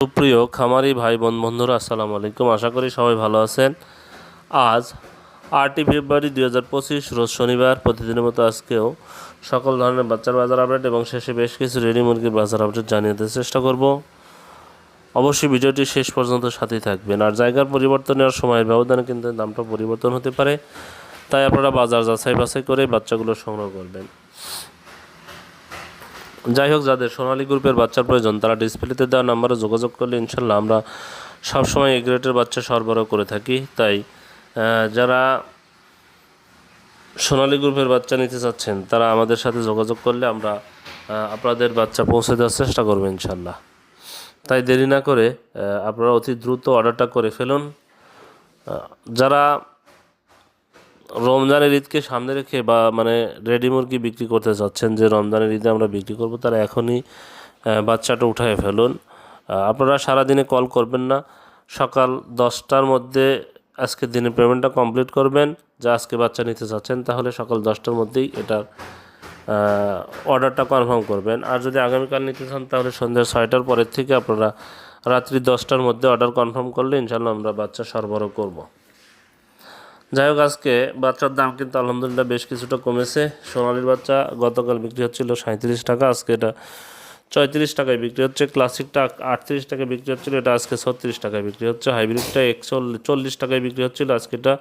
সুপ্রিয় খামারি ভাই বন্ধুরা আসসালামু আলাইকুম। আশা করি সবাই ভালো আছেন। আজ 8ই ফেব্রুয়ারি 2025 রোজ শনিবার। প্রতিদিনের মতো আজকেও সকল ধরনের বাচ্চার বাজার আপডেট এবং শেষে বেশ কিছু রেডি মুরগির বাজার আপডেট জানিয়ে দেওয়ার চেষ্টা করব। অবশ্যই ভিডিওটি শেষ পর্যন্ত সাথেই থাকবেন। আর জায়গার পরিবর্তনের সময়ের ব্যবধানে কিন্তু দামটা পরিবর্তন হতে পারে, তাই আপনারা বাজার যাচাই বাছাই করে বাচ্চাগুলো সংগ্রহ করবেন। যাই হোক, যাদের সোনালী গ্রুপের বাচ্চার প্রয়োজন তারা ডিসপ্লেতে দেওয়া নাম্বারে যোগাযোগ করলে ইনশাল্লাহ আমরা সবসময় এই গ্রেডের বাচ্চা সরবরাহ করে থাকি। তাই যারা সোনালী গ্রুপের বাচ্চা নিতে চাচ্ছেন তারা আমাদের সাথে যোগাযোগ করলে আমরা আপনাদের বাচ্চা পৌঁছে দেওয়ার চেষ্টা করব ইনশাল্লাহ। তাই দেরি না করে আপনারা অতি দ্রুত অর্ডারটা করে ফেলুন। যারা রমজানের ঈদকে সামনে রেখে বা রেডি মুরগি বিক্রি করতে চাচ্ছেন যে রমজানের ঈদে আমরা বিক্রি করব, তারা এখনই বাচ্চাটা উঠায় ফেলুন। আপনারা সারাদিনে কল করবেন না, সকাল 10টার মধ্যে আজকে দিনের পেমেন্টটা কমপ্লিট করবেন। যা আজকে বাচ্চা নিতে চাচ্ছেন তাহলে সকাল 10টার মধ্যেই এটার অর্ডারটা কনফার্ম করবেন। আর যদি আগামীকাল নিতে চান তাহলে সন্ধ্যা 6টার পরের থেকে আপনারা রাত্রি 10টার মধ্যে অর্ডার কনফার্ম করলে ইনশাল্লাহ আমরা বাচ্চা সরবরাহ করব। যাই হোক, আজকে বাচ্চার দাম কিন্তু আলহামদুলিল্লাহ বেশ কিছুটা কমেছে। সোনালির বাচ্চা গতকাল বিক্রি হচ্ছিল 37 টাকা, আজকে এটা 34 টাকায় বিক্রি হচ্ছে। ক্লাসিকটা 38 টাকায় বিক্রি হচ্ছিল, এটা আজকে 36 টাকায় বিক্রি হচ্ছে। হাইব্রিডটা 40 টাকায় বিক্রি হচ্ছিল, আজকে এটা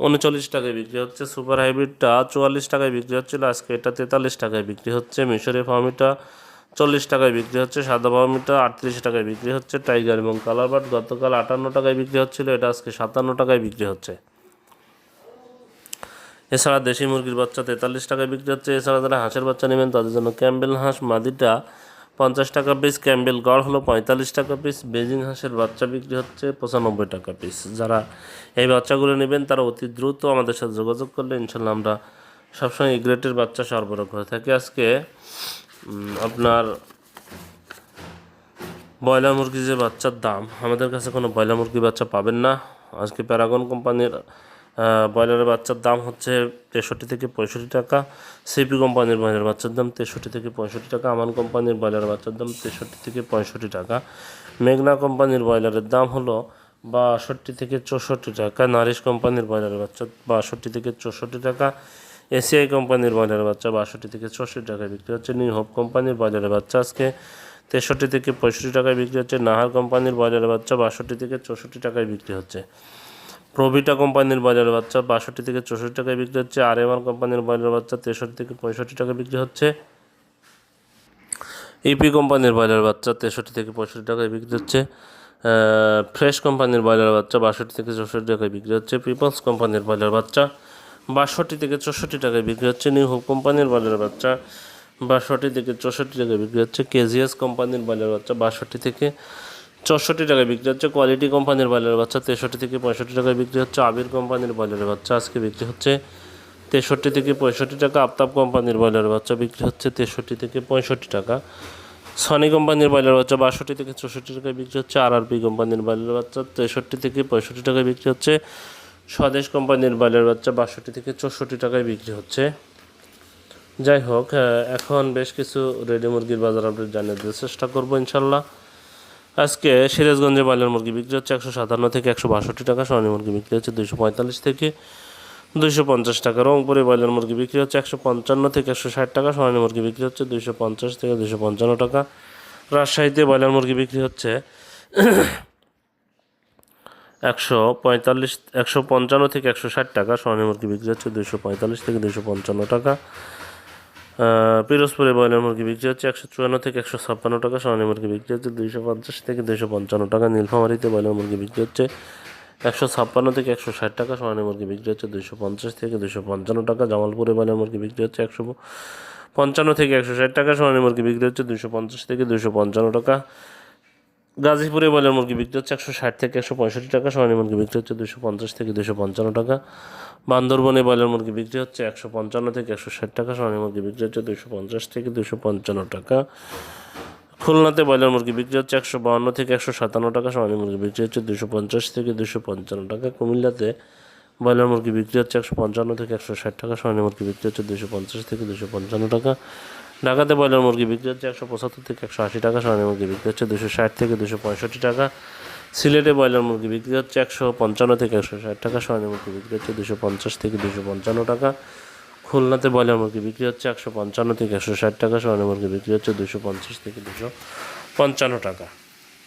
39 টাকায় বিক্রি হচ্ছে। সুপার হাইব্রিডটা 44 টাকায় বিক্রি হচ্ছিল, আজকে এটা 43 টাকায় বিক্রি হচ্ছে। মিশরি ফার্মিটা 40 টাকায় বিক্রি হচ্ছে। সাদা ফার্মিটা 38 টাকায় বিক্রি হচ্ছে। টাইগার এবং কালারবার্ড গতকাল 58 টাকায় বিক্রি হচ্ছিল, এটা আজকে 57 টাকায় বিক্রি হচ্ছে। এছাড়া দেশি মুরগির বাচ্চা 43 টাকায় বিক্রি হচ্ছে। এছাড়া যারা হাঁসের বাচ্চা নেবেন তাদের জন্য ক্যাম্বেল হাঁস মাদিটা 50 টাকা পিস, ক্যাম্বেল গড় হলো 45 টাকা পিস। বেজিং হাঁসের বাচ্চা বিক্রি হচ্ছে 95 টাকা পিস। যারা এই বাচ্চাগুলো নেবেন তারা অতি দ্রুত আমাদের সাথে যোগাযোগ করলে ইনশাল্লাহ আমরা সবসময় এই গ্রেটের বাচ্চা সরবরাহ করে থাকি। আজকে আপনার ব্রয়লার মুরগির যে বাচ্চার দাম, আমাদের কাছে কোনো ব্রয়লার মুরগির বাচ্চা পাবেন না। আজকে প্যারাগন কোম্পানির ব্রয়লারের বাচ্চার দাম হচ্ছে 63 থেকে 65 টাকা। সিপি কোম্পানির ব্রয়লার বাচ্চার দাম 63 থেকে 65 টাকা। আমান কোম্পানির ব্রয়লার বাচ্চার দাম 63 থেকে 65 টাকা। মেঘনা কোম্পানির ব্রয়লারের দাম হলো 62 থেকে 64 টাকা। নারিশ কোম্পানির ব্রয়লারের বাচ্চা 62 থেকে 64 টাকা। এসিআই কোম্পানির ব্রয়লারের বাচ্চা 62 থেকে 64 টাকায় বিক্রি হচ্ছে। নিউ হোপ কোম্পানির ব্রয়লারের বাচ্চা আজকে 63 থেকে 65 টাকায় বিক্রি হচ্ছে। নাহার কোম্পানির ব্রয়লারের বাচ্চা 62 থেকে 64 টাকায় বিক্রি হচ্ছে। প্রভিটা কোম্পানির ব্রয়লার বাচ্চা 62 থেকে 64 টাকায় বিক্রি হচ্ছে। আরএমআর কোম্পানির ব্রয়লার বাচ্চা 63 থেকে 65 টাকায় বিক্রি হচ্ছে। ইপি কোম্পানির ব্রয়লার বাচ্চা 63 থেকে 65 টাকায় বিক্রি হচ্ছে। ফ্রেশ কোম্পানির ব্রয়লার বাচ্চা 62 থেকে 64 টাকায় বিক্রি হচ্ছে। পিপলস কোম্পানির ব্রয়লার বাচ্চা 62 থেকে 64 টাকায় বিক্রি হচ্ছে। নিউ হোপ কোম্পানির ব্রয়লার বাচ্চা 62 থেকে 64 টাকায় বিক্রি হচ্ছে। কেজিএস কোম্পানির ব্রয়লার বাচ্চা 62 থেকে 64 টাকায় বিক্রি হচ্ছে। কোয়ালিটি কোম্পানির ব্রয়লার বাচ্চা 63 থেকে 65 টাকায় বিক্রি হচ্ছে। আবির কোম্পানির ব্রয়লার বাচ্চা আজকে বিক্রি হচ্ছে 63 থেকে 65 টাকা। আফতাব কোম্পানির ব্রয়লার বাচ্চা বিক্রি হচ্ছে 63 থেকে 65 টাকা। সনি কোম্পানির ব্রয়লার বাচ্চা 62 থেকে 64 টাকায় বিক্রি হচ্ছে। আরআরপি কোম্পানির ব্রয়লার বাচ্চা 63 থেকে 65 টাকায় বিক্রি হচ্ছে। স্বদেশ কোম্পানির ব্রয়লার বাচ্চা 62 থেকে 64 টাকায় বিক্রি হচ্ছে। যাই হোক, এখন বেশ কিছু রেডি মুরগির বাজার আপডেট জানিয়ে দেওয়ার চেষ্টা করবো ইনশাল্লাহ। আজকে সিরাজগঞ্জে ব্রয়লার মুরগি বিক্রি হচ্ছে 157 থেকে 162 টাকা। সোনালী মুরগি বিক্রি হচ্ছে 245 থেকে 250 টাকা। রংপুরে ব্রয়লার মুরগি বিক্রি হচ্ছে 155 থেকে 160 টাকা। সোনালী মুরগি বিক্রি হচ্ছে 250 থেকে 255 টাকা। রাজশাহীতে ব্রয়লার মুরগি বিক্রি হচ্ছে 155 থেকে 160 টাকা। সোনালী মুরগি বিক্রি হচ্ছে 245 থেকে 255 টাকা। পিরোজপুরে ব্রয়লার মুরগি বিক্রি হচ্ছে 154 থেকে 156 টাকা। সোনালী মুরগি বিক্রি হচ্ছে 250 থেকে 255 টাকা। নীলফামারীতে ব্রয়লার মুরগি বিক্রি হচ্ছে 156 থেকে 160 টাকা। সোনালী মুরগি বিক্রি হচ্ছে 250 থেকে 255 টাকা। জামালপুরে ব্রয়লার মুরগি বিক্রি হচ্ছে 155 থেকে 160 টাকা। সোনালী মুরগি বিক্রি হচ্ছে 250 থেকে 255 টাকা। গাজীপুরে ব্রয়লার মুরগি বিক্রি হচ্ছে 160 থেকে 165 টাকা। সোনালী মুরগি বিক্রি হচ্ছে 250 থেকে 255 টাকা। বান্দরবনে ব্রয়লার মুরগি বিক্রি হচ্ছে 155 থেকে 160 টাকা। সোনালী মুরগি বিক্রি হচ্ছে 250 থেকে 255 টাকা। খুলনাতে ব্রয়লার মুরগি বিক্রি হচ্ছে 152 থেকে 157 টাকা। সোনালী মুরগি বিক্রি হচ্ছে 250 থেকে 255 টাকা। কুমিল্লাতে ব্রয়লার মুরগি বিক্রি হচ্ছে 155 থেকে 160 টাকা। সোনালী মুরগি বিক্রি হচ্ছে 250 থেকে 255 টাকা। ঢাকাতে ব্রয়লার মুরগি বিক্রি হচ্ছে 175 থেকে 180 টাকা, সোনালী মুরগি বিক্রি হচ্ছে 260 থেকে 265 টাকা। সিলেটে ব্রয়লার মুরগি বিক্রি হচ্ছে 155 থেকে 160 টাকা, সোনালী মুরগি বিক্রি হচ্ছে 250 থেকে 255 টাকা। খুলনাতে ব্রয়লার মুরগি বিক্রি হচ্ছে 155 থেকে 160 টাকা, সোনালী মুরগি বিক্রি হচ্ছে 250 থেকে 255 টাকা।